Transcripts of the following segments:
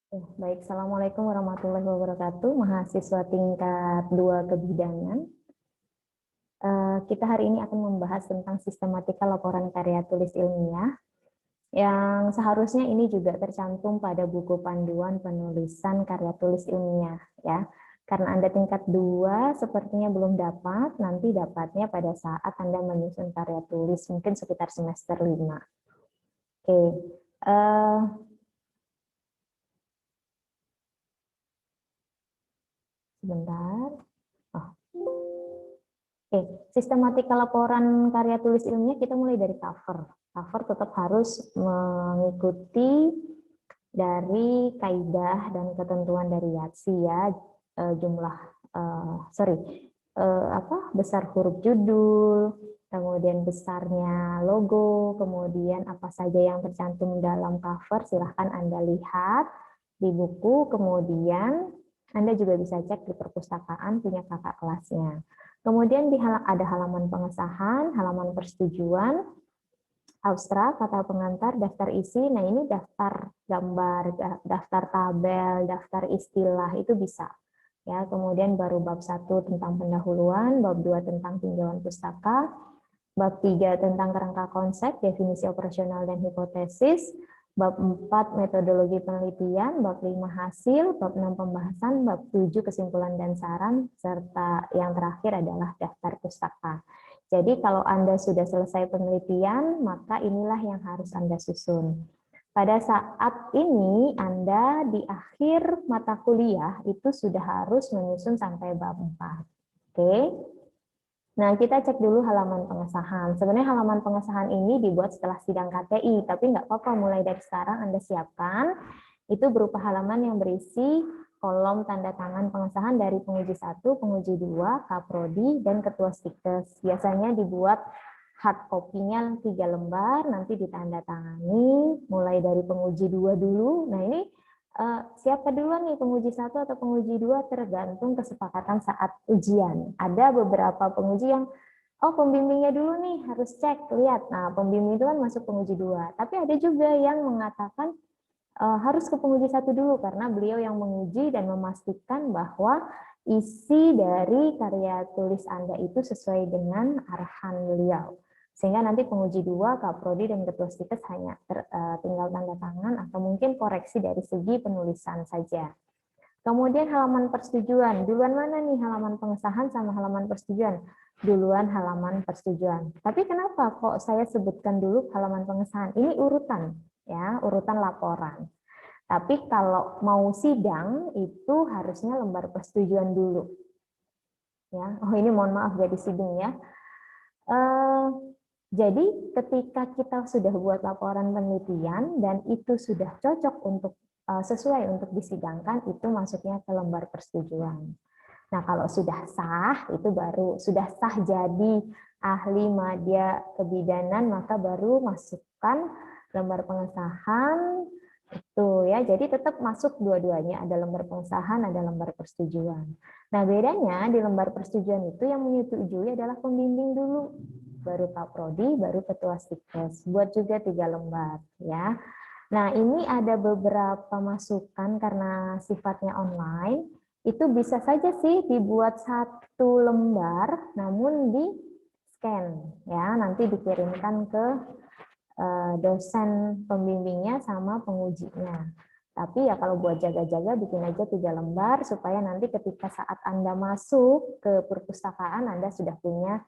Baik, Assalamualaikum warahmatullahi wabarakatuh, mahasiswa tingkat 2 kebidanan. Kita hari ini akan membahas tentang sistematika laporan karya tulis ilmiah, yang seharusnya ini juga tercantum pada buku panduan penulisan karya tulis ilmiah. Ya. Karena Anda tingkat 2, sepertinya belum dapat, nanti dapatnya pada saat Anda menyusun karya tulis, mungkin sekitar semester 5. Oke. Sebentar. Oke, sistematika laporan karya tulis ilmiah kita mulai dari cover. Cover tetap harus mengikuti dari kaidah dan ketentuan dari YATSI ya, jumlah besar huruf judul, kemudian besarnya logo, kemudian apa saja yang tercantum dalam cover silahkan Anda lihat di buku, kemudian Anda juga bisa cek di perpustakaan punya kakak kelasnya. Kemudian ada halaman pengesahan, halaman persetujuan, abstrak, kata pengantar, daftar isi. Nah, ini daftar gambar, daftar tabel, daftar istilah itu bisa. Ya, kemudian baru bab 1 tentang pendahuluan, bab 2 tentang tinjauan pustaka, bab 3 tentang kerangka konsep, definisi operasional dan hipotesis, bab 4 metodologi penelitian, bab 5 hasil, bab 6 pembahasan, bab 7 kesimpulan dan saran, serta yang terakhir adalah daftar pustaka. Jadi kalau Anda sudah selesai penelitian, maka inilah yang harus Anda susun. Pada saat ini Anda di akhir mata kuliah itu sudah harus menyusun sampai bab 4. Oke. Nah, kita cek dulu halaman pengesahan. Sebenarnya halaman pengesahan ini dibuat setelah sidang KTI, tapi nggak apa-apa, mulai dari sekarang Anda siapkan. Itu berupa halaman yang berisi kolom tanda tangan pengesahan dari penguji 1, penguji 2, kaprodi, dan ketua stikes. Biasanya dibuat hard copy-nya 3 lembar, nanti ditandatangani, mulai dari penguji 2 dulu. Nah, ini siapa duluan nih, penguji 1 atau penguji 2 tergantung kesepakatan saat ujian. Ada beberapa penguji yang pembimbingnya dulu nih harus cek, lihat. Nah, pembimbing itu kan masuk penguji 2. Tapi ada juga yang mengatakan harus ke penguji 1 dulu karena beliau yang menguji dan memastikan bahwa isi dari karya tulis Anda itu sesuai dengan arahan beliau. Sehingga nanti penguji 2, kaprodi, dan ketua stikes hanya tinggal tanda tangan atau mungkin koreksi dari segi penulisan saja. Kemudian halaman persetujuan. Duluan mana nih halaman pengesahan sama halaman persetujuan? Duluan halaman persetujuan. Tapi kenapa kok saya sebutkan dulu halaman pengesahan? Ini urutan, ya, urutan laporan. Tapi kalau mau sidang itu harusnya lembar persetujuan dulu. Ya, ini mohon maaf jadi sidang ya. Jadi ketika kita sudah buat laporan penelitian dan itu sudah cocok untuk sesuai untuk disidangkan, itu masuknya ke lembar persetujuan. Nah, kalau sudah sah, itu baru sudah sah jadi ahli madya kebidanan, maka baru masukkan lembar pengesahan itu ya. Jadi tetap masuk dua-duanya, ada lembar pengesahan, ada lembar persetujuan. Nah, bedanya di lembar persetujuan itu yang menyetujui adalah pembimbing dulu, baru kaprodi, baru ketua stikes. Buat juga 3 lembar ya. Nah, ini ada beberapa masukan karena sifatnya online. Itu bisa saja sih dibuat 1 lembar, namun di scan ya, nanti dikirimkan ke dosen pembimbingnya sama pengujinya. Tapi ya kalau buat jaga-jaga bikin aja 3 lembar supaya nanti ketika saat Anda masuk ke perpustakaan Anda sudah punya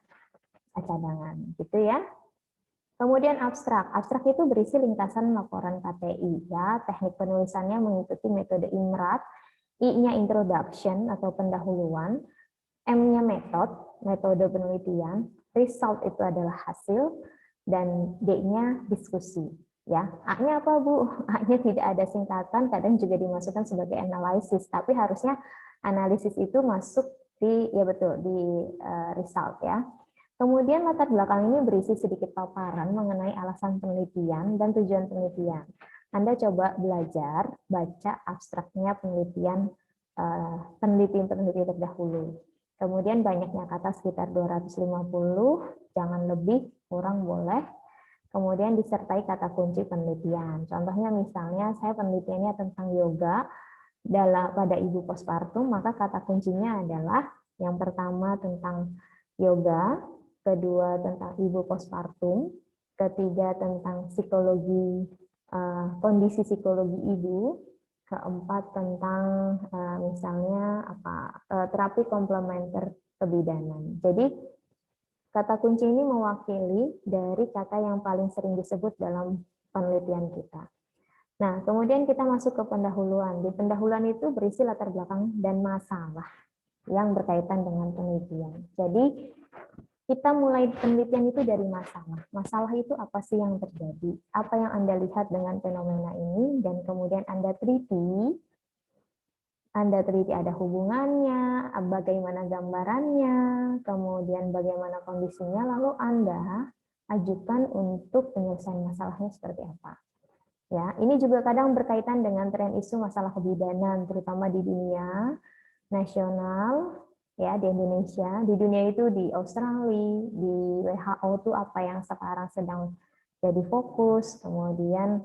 cadangan, gitu ya. Kemudian abstrak. Abstrak itu berisi ringkasan laporan KTI ya. Teknik penulisannya mengikuti metode IMRAT, I-nya introduction atau pendahuluan, M-nya metode penelitian, result itu adalah hasil, dan D-nya diskusi. Ya, A-nya apa Bu? A-nya tidak ada singkatan, kadang juga dimasukkan sebagai analisis, tapi harusnya analisis itu masuk di result ya. Kemudian latar belakang ini berisi sedikit paparan mengenai alasan penelitian dan tujuan penelitian. Anda coba belajar baca abstraknya peneliti terdahulu. Kemudian banyaknya kata sekitar 250, jangan lebih, kurang boleh. kemudian disertai kata kunci penelitian. Contohnya misalnya saya penelitiannya tentang yoga pada ibu postpartum, maka kata kuncinya adalah yang pertama tentang yoga, kedua tentang ibu postpartum, ketiga tentang psikologi, kondisi psikologi ibu, keempat tentang misalnya terapi komplementer kebidanan. Jadi kata kunci ini mewakili dari kata yang paling sering disebut dalam penelitian kita. Nah, kemudian kita masuk ke pendahuluan. Di pendahuluan itu berisi latar belakang dan masalah yang berkaitan dengan penelitian. Jadi, kita mulai penelitian itu dari masalah. Masalah itu apa sih yang terjadi? Apa yang Anda lihat dengan fenomena ini? Dan kemudian Anda teliti ada hubungannya, bagaimana gambarannya, kemudian bagaimana kondisinya, lalu Anda ajukan untuk penyelesaian masalahnya seperti apa. Ya, ini juga kadang berkaitan dengan tren isu masalah kebidanan, terutama di dunia nasional, ya di Indonesia, di dunia itu di Australia, di WHO itu apa yang sekarang sedang jadi fokus, kemudian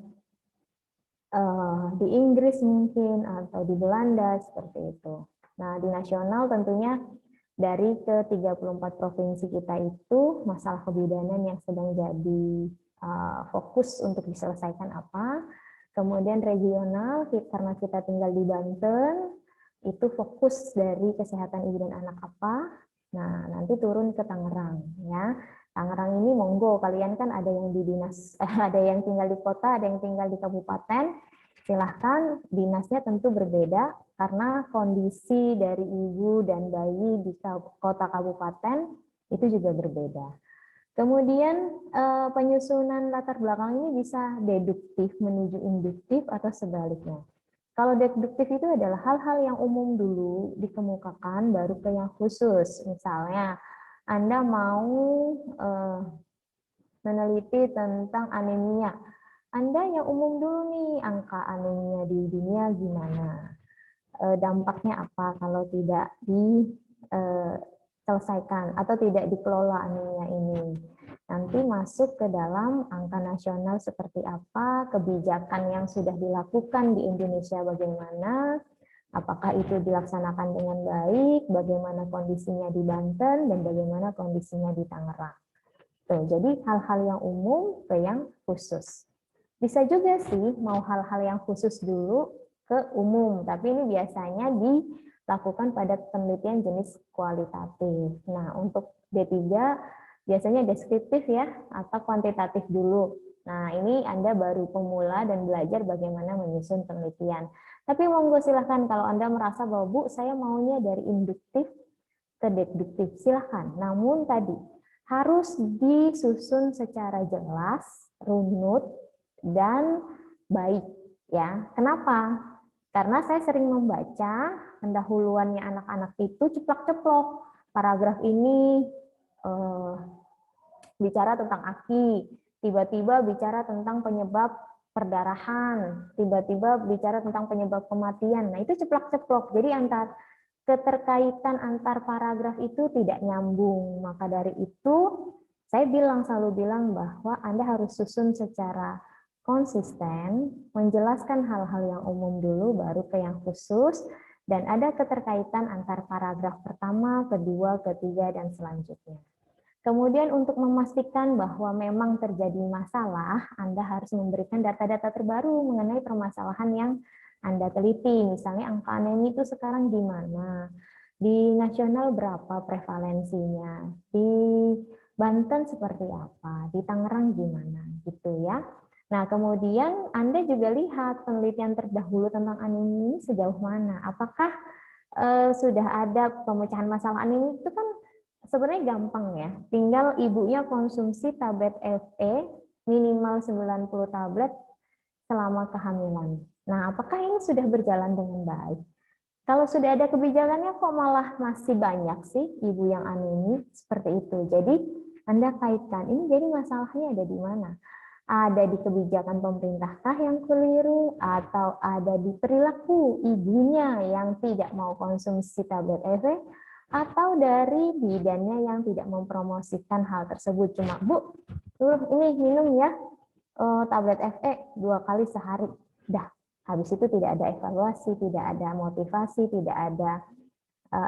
di Inggris mungkin atau di Belanda seperti itu. Nah, di nasional tentunya dari ke-34 provinsi kita itu masalah kebidanan yang sedang jadi fokus untuk diselesaikan apa. Kemudian regional, karena kita tinggal di Banten, itu fokus dari kesehatan ibu dan anak apa. Nah, nanti turun ke Tangerang. Ya, Tangerang ini monggo, kalian kan ada yang di dinas, ada yang tinggal di kota, ada yang tinggal di kabupaten. Silahkan, dinasnya tentu berbeda karena kondisi dari ibu dan bayi di kota kabupaten itu juga berbeda. Kemudian penyusunan latar belakang ini bisa deduktif menuju induktif atau sebaliknya. Kalau deduktif itu adalah hal-hal yang umum dulu dikemukakan baru ke yang khusus. Misalnya Anda mau meneliti tentang anemia. Anda yang umum dulu nih, angka anemia di dunia gimana? Dampaknya apa kalau tidak diselesaikan atau tidak dikelola anemia ini. Nanti masuk ke dalam angka nasional seperti apa, kebijakan yang sudah dilakukan di Indonesia bagaimana, apakah itu dilaksanakan dengan baik, bagaimana kondisinya di Banten, dan bagaimana kondisinya di Tangerang. Tuh, jadi hal-hal yang umum ke yang khusus. Bisa juga sih mau hal-hal yang khusus dulu ke umum, tapi ini biasanya dilakukan pada penelitian jenis kualitatif. Nah, untuk D3 biasanya deskriptif ya, atau kuantitatif dulu. Nah, ini Anda baru pemula dan belajar bagaimana menyusun penelitian. Tapi monggo silahkan kalau Anda merasa bahwa Bu, saya maunya dari induktif ke deduktif, silahkan. Namun tadi, harus disusun secara jelas, runut, dan baik. Ya, kenapa? Karena saya sering membaca pendahuluannya anak-anak itu ceplok-ceplok. Paragraf ini bicara tentang AKI, tiba-tiba bicara tentang penyebab perdarahan, tiba-tiba bicara tentang penyebab kematian. Nah, itu ceplok-ceplok. Jadi keterkaitan antar paragraf itu tidak nyambung. Maka dari itu, saya selalu bilang bahwa Anda harus susun secara konsisten, menjelaskan hal-hal yang umum dulu, baru ke yang khusus, dan ada keterkaitan antar paragraf pertama, kedua, ketiga, dan selanjutnya. Kemudian untuk memastikan bahwa memang terjadi masalah, Anda harus memberikan data-data terbaru mengenai permasalahan yang Anda teliti. Misalnya angka anemia itu sekarang di mana? Di nasional berapa prevalensinya? Di Banten seperti apa? Di Tangerang gimana? Gitu ya. Nah, kemudian Anda juga lihat penelitian terdahulu tentang anemia ini sejauh mana. Apakah sudah ada pemecahan masalah anemia itu kan sebenarnya gampang ya. Tinggal ibunya konsumsi tablet FE minimal 90 tablet selama kehamilan. Nah, apakah ini sudah berjalan dengan baik? Kalau sudah ada kebijakannya kok malah masih banyak sih ibu yang anemia seperti itu. Jadi Anda kaitkan, ini jadi masalahnya ada di mana? Ada di kebijakan pemerintahkah yang keliru, atau ada di perilaku ibunya yang tidak mau konsumsi tablet FE, atau dari bidannya yang tidak mempromosikan hal tersebut. Cuma, Bu, Ini minum ya tablet FE 2 kali sehari. Dah, habis itu tidak ada evaluasi, tidak ada motivasi, tidak ada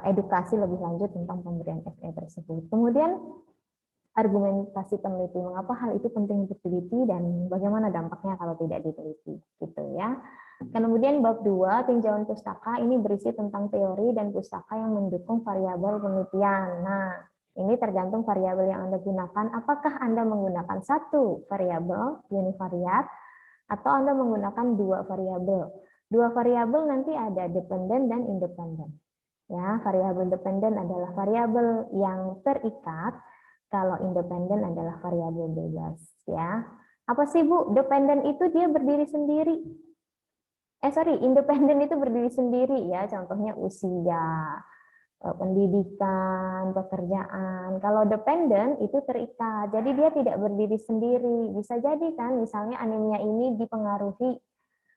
edukasi lebih lanjut tentang pemberian FE tersebut. Kemudian argumentasi peneliti, mengapa hal itu penting untuk diteliti dan bagaimana dampaknya kalau tidak diteliti, gitu ya. Kemudian bab 2, tinjauan pustaka, ini berisi tentang teori dan pustaka yang mendukung variabel penelitian. Nah, ini tergantung variabel yang Anda gunakan. Apakah Anda menggunakan satu variabel univariat atau Anda menggunakan dua variabel? Dua variabel nanti ada dependen dan independen. Ya, variabel dependen adalah variabel yang terikat, kalau independen adalah variabel bebas. Ya, apa sih Bu? Dependen itu dia berdiri sendiri. Independen itu berdiri sendiri ya. Contohnya usia, pendidikan, pekerjaan. Kalau dependen itu terikat, jadi dia tidak berdiri sendiri. Bisa jadi kan, misalnya anemia ini dipengaruhi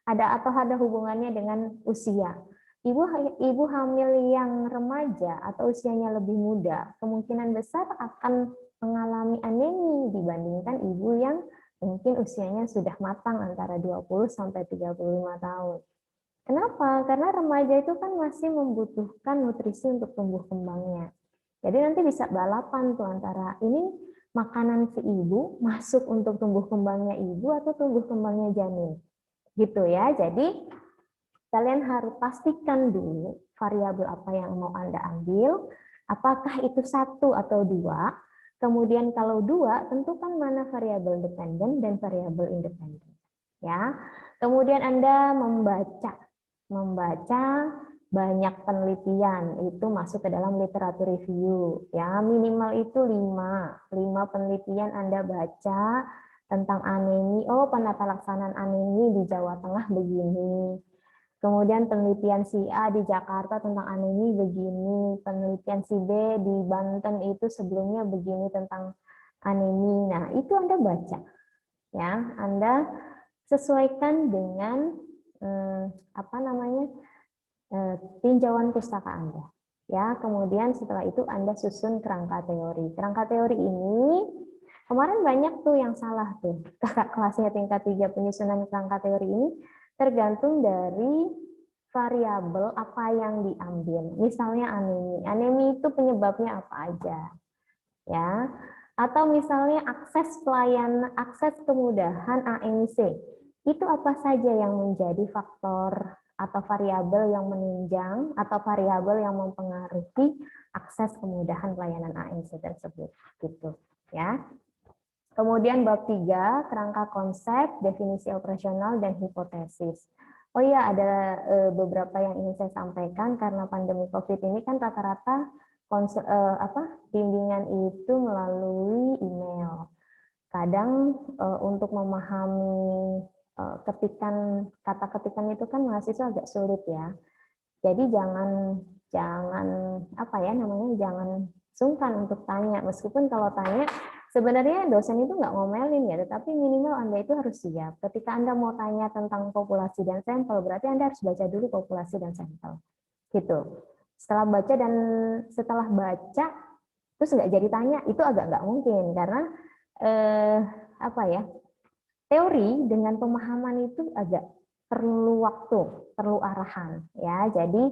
ada hubungannya dengan usia. Ibu hamil yang remaja atau usianya lebih muda, kemungkinan besar akan mengalami anemi dibandingkan ibu yang mungkin usianya sudah matang antara 20 sampai 35 tahun. Kenapa? Karena remaja itu kan masih membutuhkan nutrisi untuk tumbuh kembangnya. Jadi nanti bisa balapan tuh antara ini makanan si ibu masuk untuk tumbuh kembangnya ibu atau tumbuh kembangnya janin. Gitu ya. Jadi kalian harus pastikan dulu variabel apa yang mau Anda ambil, apakah itu satu atau dua. Kemudian kalau dua, tentukan mana variabel dependen dan variabel independen. Ya. Kemudian Anda membaca banyak penelitian, itu masuk ke dalam literatur review. Ya, minimal itu 5 penelitian Anda baca tentang anemi. Oh, penata laksanaan anemi di Jawa Tengah begini. Kemudian penelitian si A di Jakarta tentang anemi begini, penelitian si B di Banten itu sebelumnya begini tentang anemi. Nah, itu Anda baca. Ya, Anda sesuaikan dengan tinjauan pustaka Anda. Ya, kemudian setelah itu Anda susun kerangka teori. Kerangka teori ini kemarin banyak tuh yang salah tuh. Kakak kelasnya tingkat 3 penyusunan kerangka teori ini tergantung dari variabel apa yang diambil. Misalnya anemi. Anemi itu penyebabnya apa aja? Ya. Atau misalnya akses kemudahan ANC. Itu apa saja yang menjadi faktor atau variabel yang menunjang atau variabel yang mempengaruhi akses kemudahan pelayanan ANC tersebut, gitu ya. Kemudian bab 3, kerangka konsep, definisi operasional, dan hipotesis. Oh iya, ada beberapa yang ingin saya sampaikan karena pandemi COVID ini kan rata-rata bimbingan itu melalui email. Kadang untuk memahami kata ketikan itu kan mahasiswa agak sulit ya. Jadi jangan jangan sungkan untuk tanya, meskipun kalau tanya sebenarnya dosen itu nggak ngomelin ya, tetapi minimal Anda itu harus siap. Ketika Anda mau tanya tentang populasi dan sampel, berarti Anda harus baca dulu populasi dan sampel. Gitu. Setelah baca, terus nggak jadi tanya, itu agak nggak mungkin. Karena teori dengan pemahaman itu agak perlu waktu, perlu arahan. Ya, jadi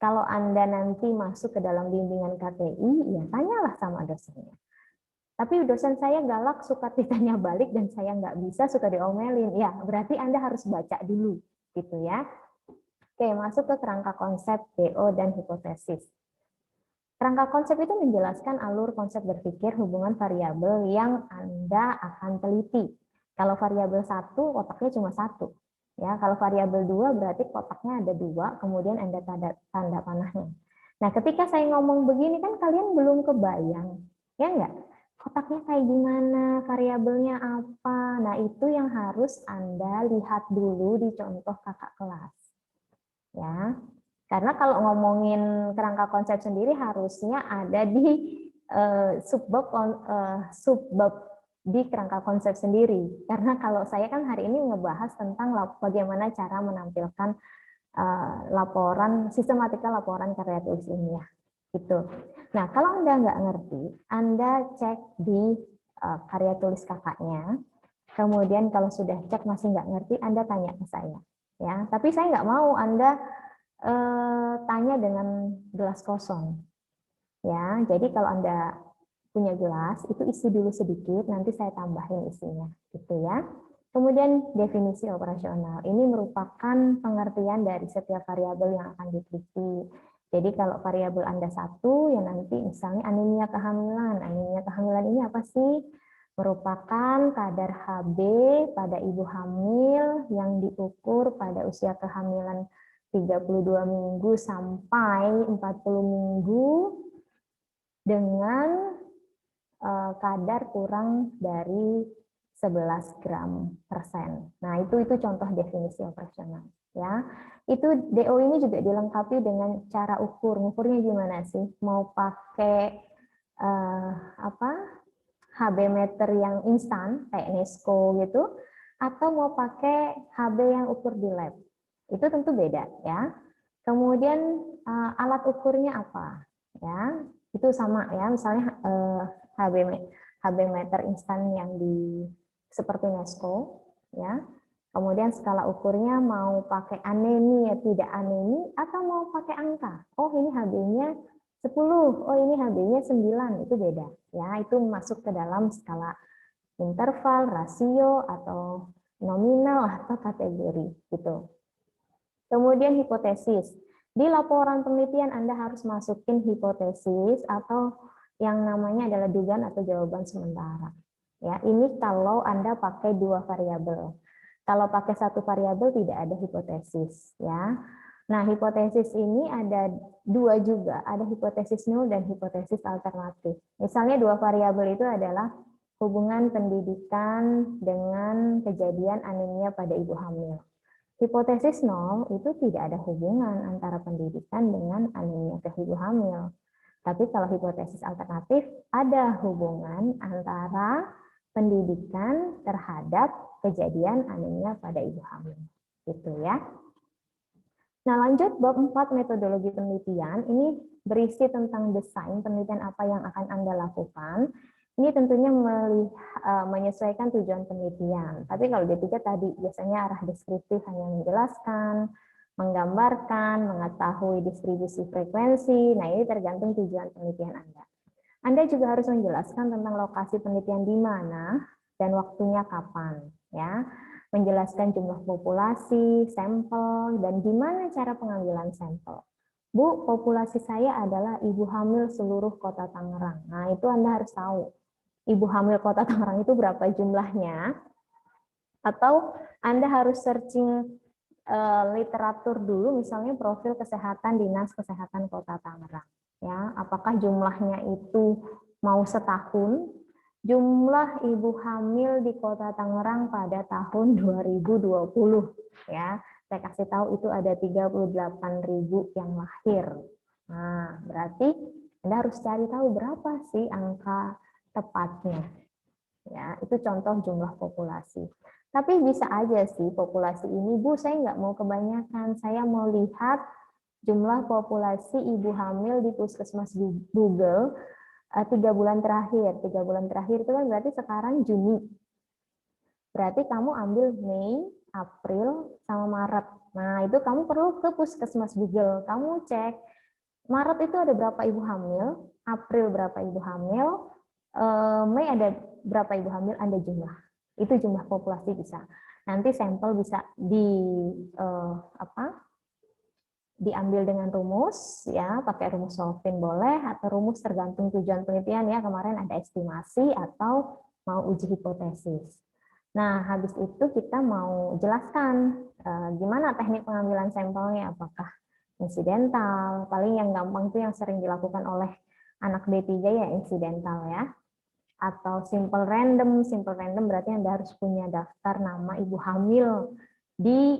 kalau Anda nanti masuk ke dalam bimbingan KTI, ya tanyalah sama dosennya. Tapi dosen saya galak, suka ditanya balik, dan saya nggak bisa, suka diomelin. Ya, berarti Anda harus baca dulu, gitu ya. Oke, masuk ke kerangka konsep, DO, dan hipotesis. Kerangka konsep itu menjelaskan alur konsep berpikir hubungan variabel yang Anda akan teliti. Kalau variabel 1, kotaknya cuma 1. Ya, kalau variabel 2 berarti kotaknya ada 2, kemudian Anda tanda panahnya. Nah, ketika saya ngomong begini kan kalian belum kebayang, ya enggak? Kotaknya kayak gimana, variabelnya apa. Nah, itu yang harus Anda lihat dulu di contoh kakak kelas. Ya. Karena kalau ngomongin kerangka konsep sendiri harusnya ada di subbab di kerangka konsep sendiri. Karena kalau saya kan hari ini ngebahas tentang bagaimana cara menampilkan sistematika laporan karya tulis ilmiah. Gitu. Nah, kalau Anda nggak ngerti, Anda cek di karya tulis kakaknya. Kemudian kalau sudah cek masih nggak ngerti, Anda tanya ke saya. Ya, tapi saya nggak mau Anda tanya dengan gelas kosong. Ya, jadi kalau Anda punya gelas, itu isi dulu sedikit, nanti saya tambahin isinya, gitu ya. Kemudian definisi operasional. Ini merupakan pengertian dari setiap variabel yang akan diteliti. Jadi kalau variabel Anda satu, ya nanti misalnya anemia kehamilan. Anemia kehamilan ini apa sih? Merupakan kadar Hb pada ibu hamil yang diukur pada usia kehamilan 32 minggu sampai 40 minggu dengan kadar kurang dari 11 gram persen. Nah, itu contoh definisi operasional. Ya, itu DO ini juga dilengkapi dengan cara ukur. Ukurnya gimana sih? Mau pakai HB meter yang instan kayak Nesco gitu, atau mau pakai HB yang ukur di lab? Itu tentu beda ya. Kemudian alat ukurnya apa? Ya, itu sama ya. Misalnya HB meter instan yang seperti Nesco ya. Kemudian skala ukurnya mau pakai anemi ya tidak anemi atau mau pakai angka. Oh, ini HB-nya 10, oh ini HB-nya 9, itu beda ya. Itu masuk ke dalam skala interval, rasio atau nominal atau kategori gitu. Kemudian hipotesis. Di laporan penelitian Anda harus masukin hipotesis atau yang namanya adalah dugaan atau jawaban sementara. Ya, ini kalau Anda pakai dua variabel. Kalau pakai satu variabel tidak ada hipotesis, ya. Nah, hipotesis ini ada dua juga, ada hipotesis nul dan hipotesis alternatif. Misalnya dua variabel itu adalah hubungan pendidikan dengan kejadian anemia pada ibu hamil. Hipotesis nol itu tidak ada hubungan antara pendidikan dengan anemia ke ibu hamil. Tapi kalau hipotesis alternatif ada hubungan antara pendidikan terhadap kejadian anemia pada ibu hamil. Gitu ya. Nah, lanjut bab 4 metodologi penelitian. Ini berisi tentang desain penelitian apa yang akan Anda lakukan. Ini tentunya menyesuaikan tujuan penelitian. Tapi kalau D3 tadi biasanya arah deskriptif hanya menjelaskan, menggambarkan, mengetahui distribusi frekuensi. Nah, ini tergantung tujuan penelitian Anda. Anda juga harus menjelaskan tentang lokasi penelitian di mana dan waktunya kapan, ya. Menjelaskan jumlah populasi, sampel, dan gimana cara pengambilan sampel. Bu, populasi saya adalah ibu hamil seluruh kota Tangerang. Nah, itu Anda harus tahu. Ibu hamil kota Tangerang itu berapa jumlahnya? Atau Anda harus searching literatur dulu, misalnya profil kesehatan Dinas Kesehatan Kota Tangerang. Ya, apakah jumlahnya itu mau setahun? Jumlah ibu hamil di Kota Tangerang pada tahun 2020 ya. Saya kasih tahu itu ada 38.000 yang lahir. Nah, berarti Anda harus cari tahu berapa sih angka tepatnya. Ya, itu contoh jumlah populasi. Tapi bisa aja sih populasi ini, Bu, saya nggak mau kebanyakan. Saya mau lihat jumlah populasi ibu hamil di puskesmas Google 3 bulan terakhir. 3 bulan terakhir itu kan berarti sekarang Juni. Berarti kamu ambil Mei, April, sama Maret. Nah, itu kamu perlu ke puskesmas Google. Kamu cek, Maret itu ada berapa ibu hamil, April berapa ibu hamil, Mei ada berapa ibu hamil, Anda jumlah. Itu jumlah populasi bisa. Nanti sampel bisa diambil dengan rumus, ya, pakai rumus Solvin boleh, atau rumus tergantung tujuan penelitian, ya, kemarin ada estimasi atau mau uji hipotesis. Nah, habis itu kita mau jelaskan gimana teknik pengambilan sampelnya, apakah insidental, paling yang gampang itu yang sering dilakukan oleh anak D3 ya insidental ya, atau simple random berarti Anda harus punya daftar nama ibu hamil di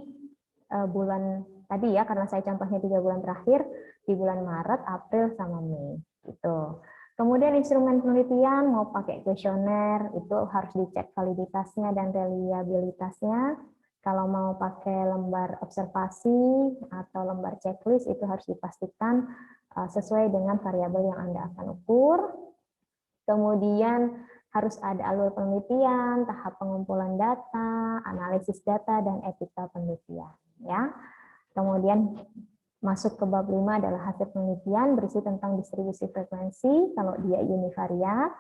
bulan tadi ya, karena saya contohnya 3 bulan terakhir, di bulan Maret, April, sama Mei. Gitu. Kemudian instrumen penelitian, mau pakai kuesioner, itu harus dicek validitasnya dan reliabilitasnya. Kalau mau pakai lembar observasi atau lembar checklist, itu harus dipastikan sesuai dengan variabel yang Anda akan ukur. Kemudian harus ada alur penelitian, tahap pengumpulan data, analisis data, dan etika penelitian. Ya. Kemudian masuk ke bab 5 adalah hasil penelitian berisi tentang distribusi frekuensi kalau dia univariat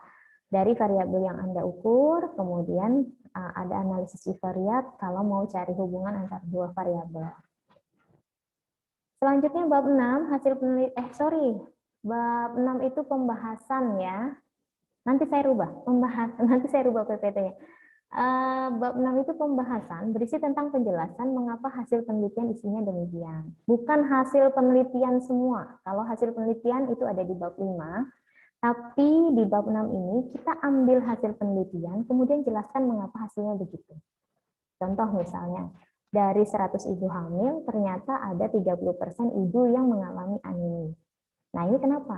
dari variabel yang Anda ukur, kemudian ada analisis bivariat kalau mau cari hubungan antara dua variabel. Selanjutnya bab 6 hasil penelitian bab 6 itu pembahasan ya. Nanti saya rubah PPT-nya. Bab 6 itu pembahasan berisi tentang penjelasan mengapa hasil penelitian isinya demikian. Bukan hasil penelitian semua. Kalau hasil penelitian itu ada di bab 5, tapi di bab 6 ini kita ambil hasil penelitian, kemudian jelaskan mengapa hasilnya begitu. Contoh misalnya, dari 100 ibu hamil, ternyata ada 30% ibu yang mengalami anemia. Nah ini kenapa?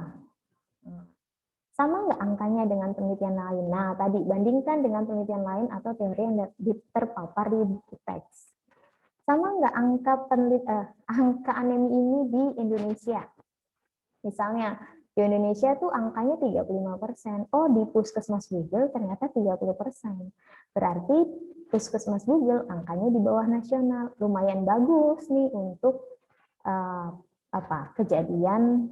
Sama nggak angkanya dengan penelitian lain? Nah, tadi bandingkan dengan penelitian lain atau teori yang terpapar di buku teks. Sama nggak angka anemi ini di Indonesia? Misalnya, di Indonesia tuh angkanya 35%. Oh, di Puskesmas Google ternyata 30%. Berarti Puskesmas Google angkanya di bawah nasional. Lumayan bagus nih untuk kejadian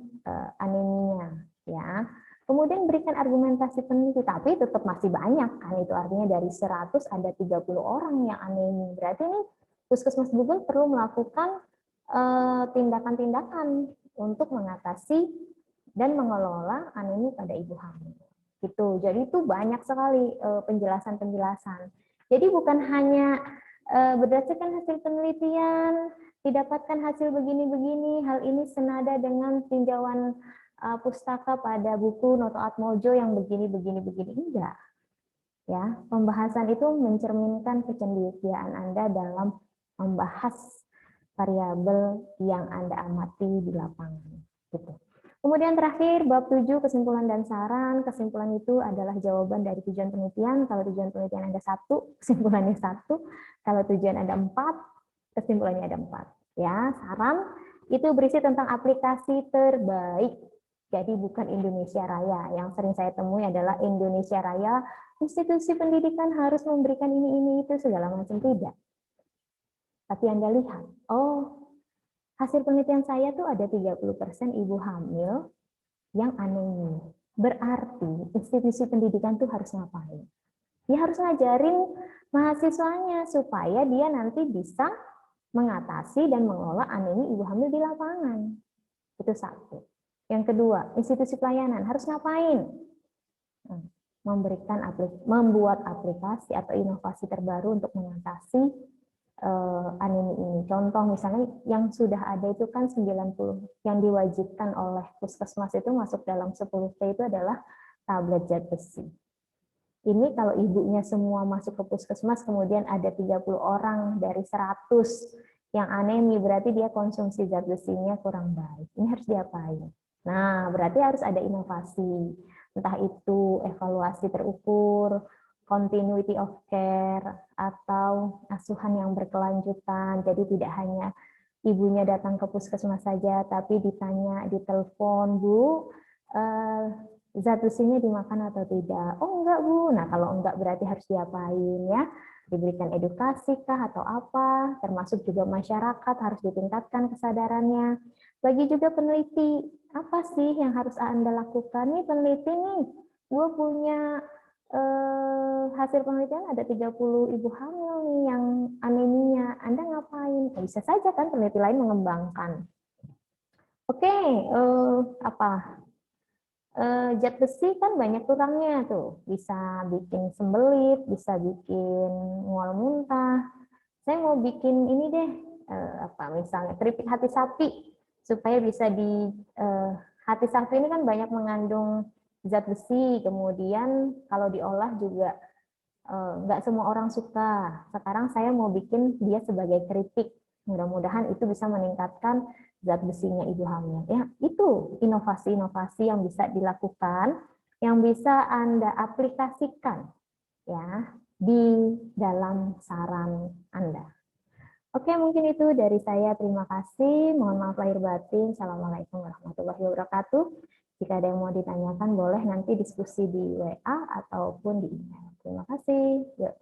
anemia, ya. Kemudian berikan argumentasi peneliti, tapi tetap masih banyak kan, itu artinya dari 100 ada 30 orang yang anemia. Berarti ini Puskesmas Google perlu melakukan tindakan-tindakan untuk mengatasi dan mengelola anemia pada ibu hamil. Gitu. Jadi itu banyak sekali penjelasan-penjelasan. Jadi bukan hanya berdasarkan hasil penelitian, didapatkan hasil begini-begini, hal ini senada dengan tinjauan pustaka pada buku Noto Atmojo yang begini-begini enggak. Ya, pembahasan itu mencerminkan kecendekiaan Anda dalam membahas variabel yang Anda amati di lapangan. Gitu. Kemudian terakhir, bab 7, kesimpulan dan saran. Kesimpulan itu adalah jawaban dari tujuan penelitian. Kalau tujuan penelitian ada 1, kesimpulannya 1. Kalau tujuan ada 4, kesimpulannya ada 4. Ya, saran itu berisi tentang aplikasi terbaik. Jadi bukan Indonesia Raya. Yang sering saya temui adalah Indonesia Raya, institusi pendidikan harus memberikan ini, itu, segala macam. Tidak. Tapi Anda lihat, oh, hasil penelitian saya tuh ada 30% ibu hamil yang anemia. Berarti institusi pendidikan tuh harus ngapain? Dia harus ngajarin mahasiswanya supaya dia nanti bisa mengatasi dan mengelola anemia ibu hamil di lapangan. Itu satu. Yang kedua, institusi pelayanan harus ngapain? Membuat aplikasi atau inovasi terbaru untuk mengatasi anemia ini. Contoh misalnya yang sudah ada itu kan 90 yang diwajibkan oleh Puskesmas itu masuk dalam 10T itu adalah tablet zat besi. Ini kalau ibunya semua masuk ke Puskesmas kemudian ada 30 orang dari 100 yang anemia, berarti dia konsumsi zat besinya kurang baik. Ini harus diapain? Nah, berarti harus ada inovasi. Entah itu evaluasi terukur, continuity of care, atau asuhan yang berkelanjutan. Jadi tidak hanya ibunya datang ke puskesmas saja, tapi ditanya di telepon, Bu, zat besinya dimakan atau tidak? Oh enggak, Bu. Nah kalau enggak berarti harus diapain ya? Diberikan edukasi kah atau apa? Termasuk juga masyarakat harus ditingkatkan kesadarannya. Bagi juga peneliti, apa sih yang harus Anda lakukan? Nih peneliti nih, gue punya hasil penelitian ada 30 ibu hamil nih yang anemia. Anda ngapain? Bisa saja kan peneliti lain mengembangkan. Oke, zat besi kan banyak kurangnya tuh. Bisa bikin sembelit, bisa bikin mual muntah. Saya mau bikin ini deh, misalnya keripik hati sapi supaya bisa hati sapi ini kan banyak mengandung zat besi, kemudian kalau diolah juga nggak semua orang suka. Sekarang saya mau bikin dia sebagai keripik. Mudah-mudahan itu bisa meningkatkan zat besinya ibu hamil. Ya, itu inovasi-inovasi yang bisa dilakukan, yang bisa Anda aplikasikan ya di dalam saran Anda. Oke, mungkin itu dari saya. Terima kasih. Mohon maaf lahir batin. Assalamualaikum warahmatullahi wabarakatuh. Jika ada yang mau ditanyakan, boleh nanti diskusi di WA ataupun di email. Terima kasih. Yuk.